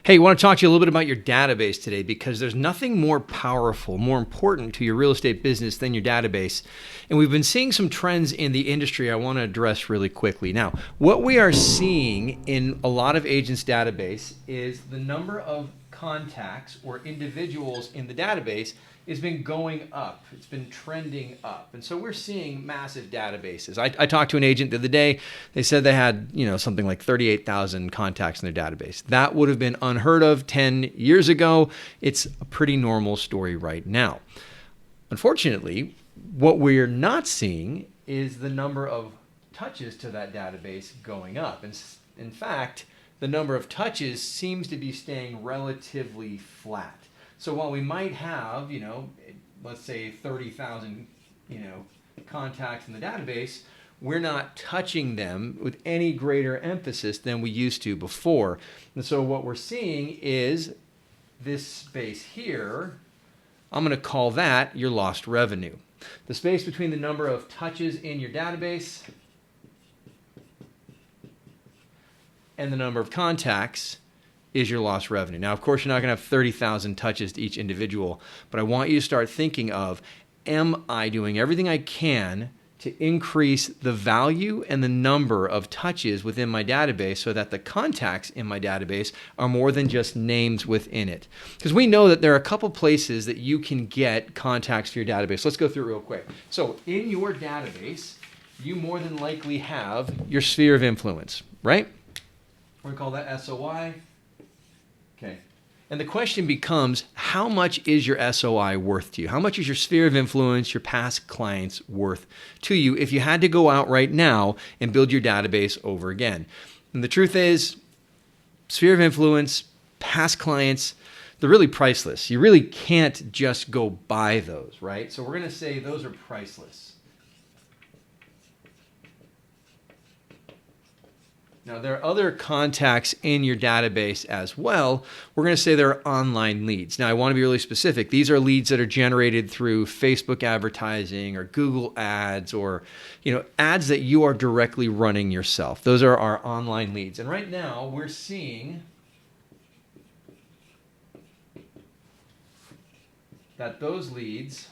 Hey, I want to talk to you a little bit about your database today because there's nothing more powerful, more important to your real estate business than your database. And we've been seeing some trends in the industry I want to address really quickly. Now, what we are seeing in a lot of agents' database is the number of contacts or individuals in the database has been going up. It's been trending up. And so we're seeing massive databases. I talked to an agent the other day. They said they had, something like 38,000 contacts in their database. That would have been unheard of 10 years ago. It's a pretty normal story right now. Unfortunately, what we're not seeing is the number of touches to that database going up. And in fact, the number of touches seems to be staying relatively flat. So while we might have, let's say 30,000, contacts in the database, we're not touching them with any greater emphasis than we used to before. And so what we're seeing is this space here, I'm going to call that your lost revenue. The space between the number of touches in your database and the number of contacts is your lost revenue. Now, of course, you're not going to have 30,000 touches to each individual, but I want you to start thinking of, am I doing everything I can to increase the value and the number of touches within my database so that the contacts in my database are more than just names within it? Because we know that there are a couple places that you can get contacts to your database. Let's go through it real quick. So in your database, you more than likely have your sphere of influence, right? We're going to call that SOI. Okay. And the question becomes, how much is your SOI worth to you? How much is your sphere of influence, your past clients worth to you if you had to go out right now and build your database over again? And the truth is, sphere of influence, past clients, they're really priceless. You really can't just go buy those, right? So we're going to say those are priceless. Now, there are other contacts in your database as well. We're going to say they're online leads. Now, I want to be really specific. These are leads that are generated through Facebook advertising or Google ads or, ads that you are directly running yourself. Those are our online leads. And right now, we're seeing that those leads,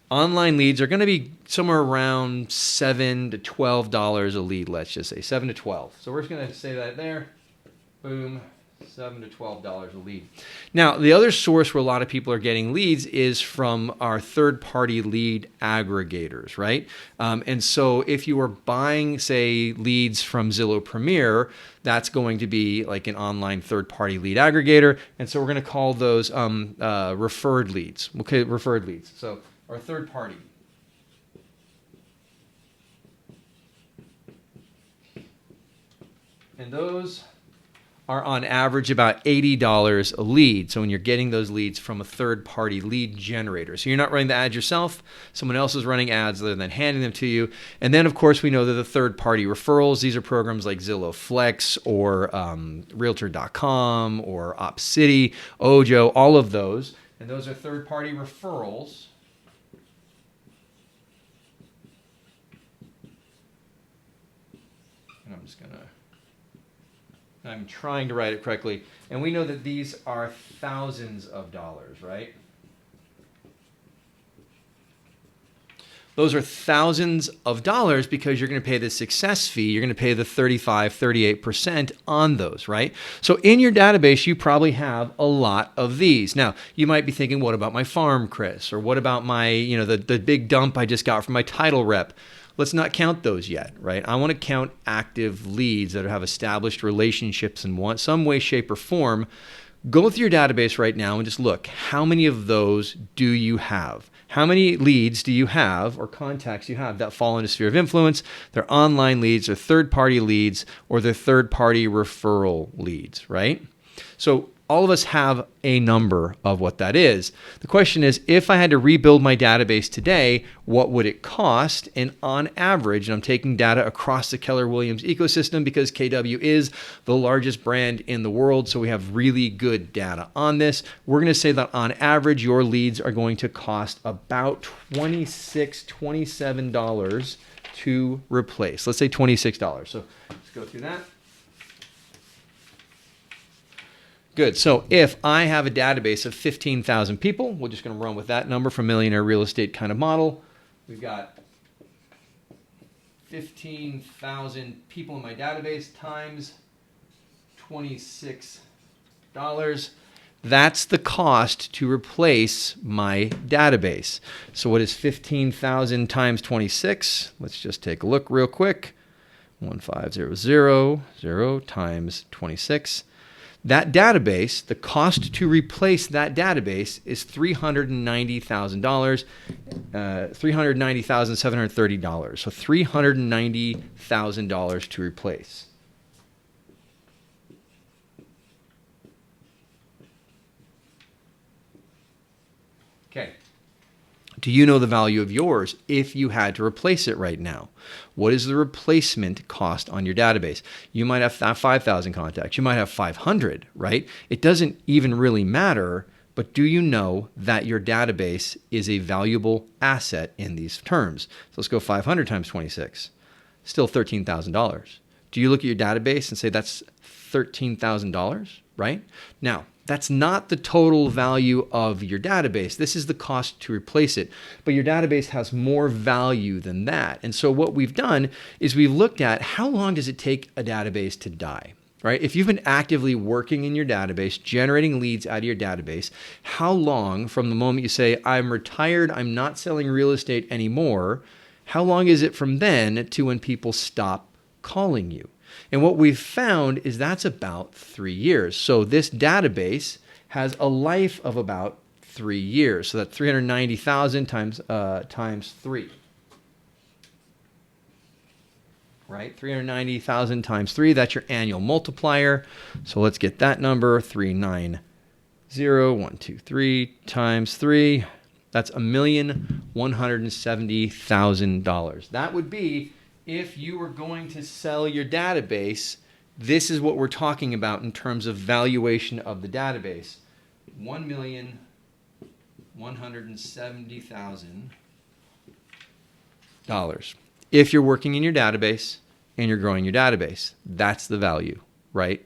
online leads, are going to be somewhere around $7 to $12 a lead, let's just say, 7 to 12. So we're just going to say that there. Boom, $7 to $12 a lead. Now, the other source where a lot of people are getting leads is from our third-party lead aggregators, right? And so if you are buying, say, leads from Zillow Premier, that's going to be like an online third-party lead aggregator. And so we're going to call those referred leads. Okay, referred leads. So or third party. And those are on average about $80 a lead. So when you're getting those leads from a third-party lead generator. So you're not running the ads yourself. Someone else is running ads and then handing them to you. And then, of course, we know that the third-party referrals, these are programs like Zillow Flex or Realtor.com or OpCity, Ojo, all of those. And those are third-party referrals. I'm trying to write it correctly. And we know that these are thousands of dollars, right? Those are thousands of dollars because you're going to pay the success fee. You're going to pay the 35, 38% on those, right? So in your database, you probably have a lot of these. Now, you might be thinking, what about my farm, Chris? Or what about my, the big dump I just got from my title rep? Let's not count those yet, right? I want to count active leads that have established relationships in some way, shape, or form. Go through your database right now and just look. How many of those do you have? How many leads do you have or contacts do you have that fall into sphere of influence? They're online leads, they're third-party leads, or they're third-party referral leads, right? So all of us have a number of what that is. The question is, if I had to rebuild my database today, what would it cost? And on average, and I'm taking data across the Keller Williams ecosystem because KW is the largest brand in the world, so we have really good data on this. We're going to say that on average, your leads are going to cost about $26, $27 to replace. Let's say $26. So let's go through that. Good. So if I have a database of 15,000 people, we're just going to run with that number from Millionaire Real Estate kind of model. We've got 15,000 people in my database times $26. That's the cost to replace my database. So what is 15,000 times 26? Let's just take a look real quick. 1500 times 26. That database, the cost to replace that database is $390,000, $390,730. So $390,000 to replace. Okay. Do you know the value of yours if you had to replace it right now? What is the replacement cost on your database? You might have 5,000 contacts. You might have 500, right? It doesn't even really matter, but do you know that your database is a valuable asset in these terms? So let's go 500 times 26. Still $13,000. Do you look at your database and say that's $13,000, right? Now, that's not the total value of your database. This is the cost to replace it. But your database has more value than that. And so what we've done is we've looked at how long does it take a database to die, right? If you've been actively working in your database, generating leads out of your database, how long from the moment you say, I'm retired, I'm not selling real estate anymore, how long is it from then to when people stop calling you? And what we've found is that's about 3 years. So this database has a life of about 3 years. So that's 390,000 times 3. Right? 390,000 times 3, that's your annual multiplier. So let's get that number, 390,123 times 3. That's $1,170,000. That would be if you were going to sell your database. This is what we're talking about in terms of valuation of the database. $1,170,000. If you're working in your database and you're growing your database, that's the value, right?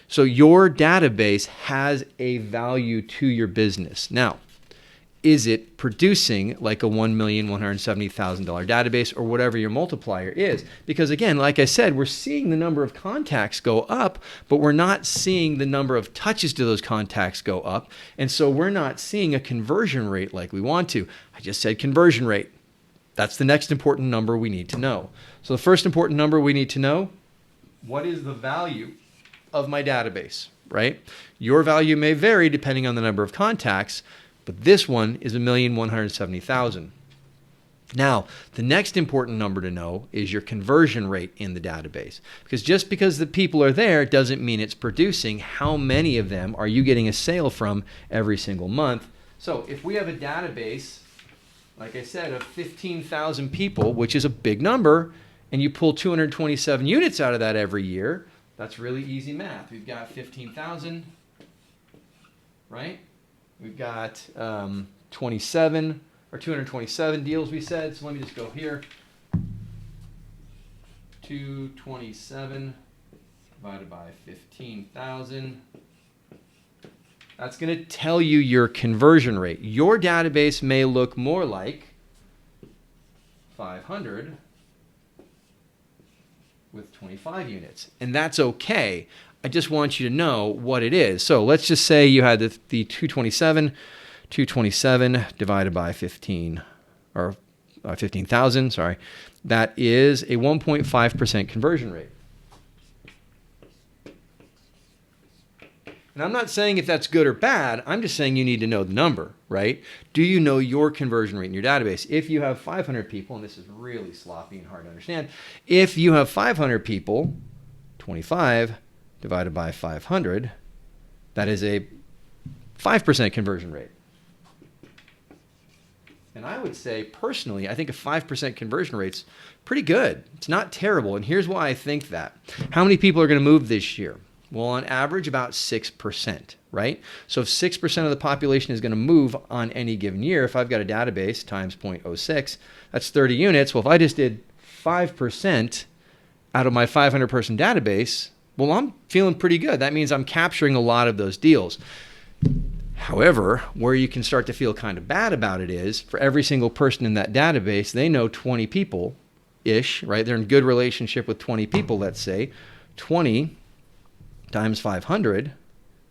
So your database has a value to your business. Now, is it producing like a $1,170,000 database or whatever your multiplier is? Because again, like I said, we're seeing the number of contacts go up, but we're not seeing the number of touches to those contacts go up. And so we're not seeing a conversion rate like we want to. I just said conversion rate. That's the next important number we need to know. So the first important number we need to know, what is the value of my database, right? Your value may vary depending on the number of contacts, but this one is $1,170,000. Now, the next important number to know is your conversion rate in the database. Because just because the people are there doesn't mean it's producing. How many of them are you getting a sale from every single month? So if we have a database, like I said, of 15,000 people, which is a big number, and you pull 227 units out of that every year, that's really easy math. We've got 15,000, right? We've got 27 or 227 deals we said. So let me just go here. 227 divided by 15,000. That's going to tell you your conversion rate. Your database may look more like 500 with 25 units. And that's okay. I just want you to know what it is. So let's just say you had the 227 divided by 15, or 15,000, sorry. That is a 1.5% conversion rate. And I'm not saying if that's good or bad. I'm just saying you need to know the number, right? Do you know your conversion rate in your database? If you have 500 people, and this is really sloppy and hard to understand, if you have 500 people, 25 divided by 500, that is a 5% conversion rate. And I would say, personally, I think a 5% conversion rate's pretty good. It's not terrible, and here's why I think that. How many people are going to move this year? Well, on average, about 6%, right? So if 6% of the population is going to move on any given year, if I've got a database times 0.06, that's 30 units. Well, if I just did 5% out of my 500-person database, Well, I'm feeling pretty good. That means I'm capturing a lot of those deals. However, where you can start to feel kind of bad about it is for every single person in that database, they know 20 people-ish, right? They're in good relationship with 20 people, let's say. 20 times 500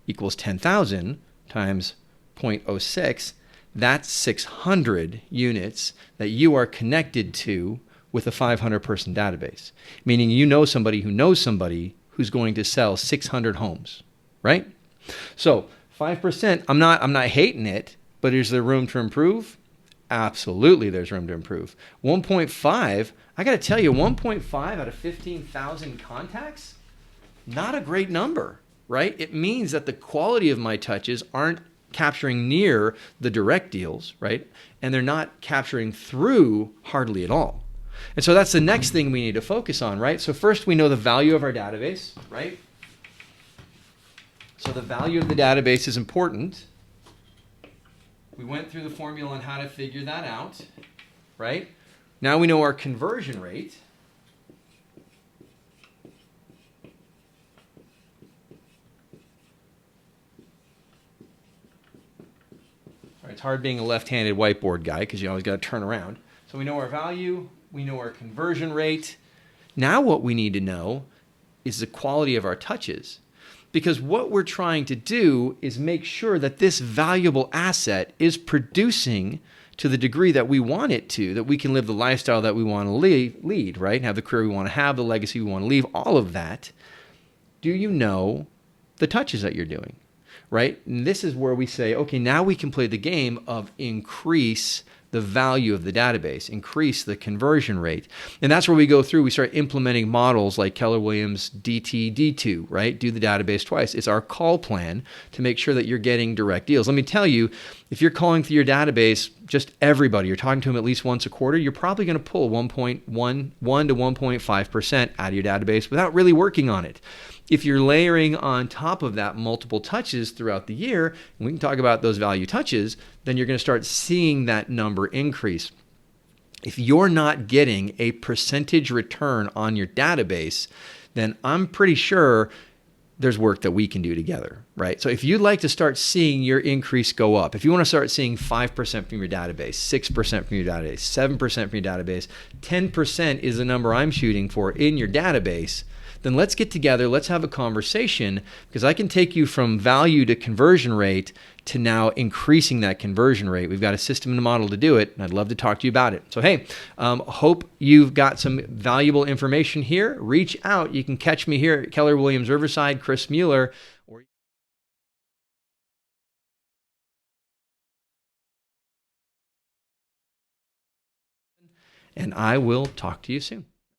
equals 10,000 times 0.06. That's 600 units that you are connected to with a 500-person database, meaning you know somebody who knows somebody who's going to sell 600 homes, right? So 5%, I'm not hating it, but is there room to improve? Absolutely, there's room to improve. 1.5, I got to tell you, 1.5 out of 15,000 contacts, not a great number, right? It means that the quality of my touches aren't capturing near the direct deals, right? And they're not capturing through hardly at all. And so that's the next thing we need to focus on, right? So first we know the value of our database, right? So the value of the database is important. We went through the formula on how to figure that out, right? Now we know our conversion rate. It's hard being a left-handed whiteboard guy because you always got to turn around. So we know our value, we know our conversion rate. Now what we need to know is the quality of our touches. Because what we're trying to do is make sure that this valuable asset is producing to the degree that we want it to, that we can live the lifestyle that we want to lead, right? Have the career we want to have, the legacy we want to leave, all of that. Do you know the touches that you're doing? Right? And this is where we say, okay, now we can play the game of increase the value of the database, increase the conversion rate. And that's where we go through, we start implementing models like Keller Williams DT-D2, right? Do the database twice. It's our call plan to make sure that you're getting direct deals. Let me tell you, if you're calling through your database, just everybody, you're talking to them at least once a quarter, you're probably going to pull 1.1 to 1.5% out of your database without really working on it. If you're layering on top of that multiple touches throughout the year, and we can talk about those value touches, then you're going to start seeing that number increase. If you're not getting a percentage return on your database, then I'm pretty sure there's work that we can do together, right? So if you'd like to start seeing your increase go up, if you want to start seeing 5% from your database, 6% from your database, 7% from your database, 10% is the number I'm shooting for in your database, then let's get together, let's have a conversation, because I can take you from value to conversion rate to now increasing that conversion rate. We've got a system and a model to do it, and I'd love to talk to you about it. So hey, hope you've got some valuable information here. Reach out. You can catch me here at Keller Williams Riverside, Chris Mueller. And I will talk to you soon.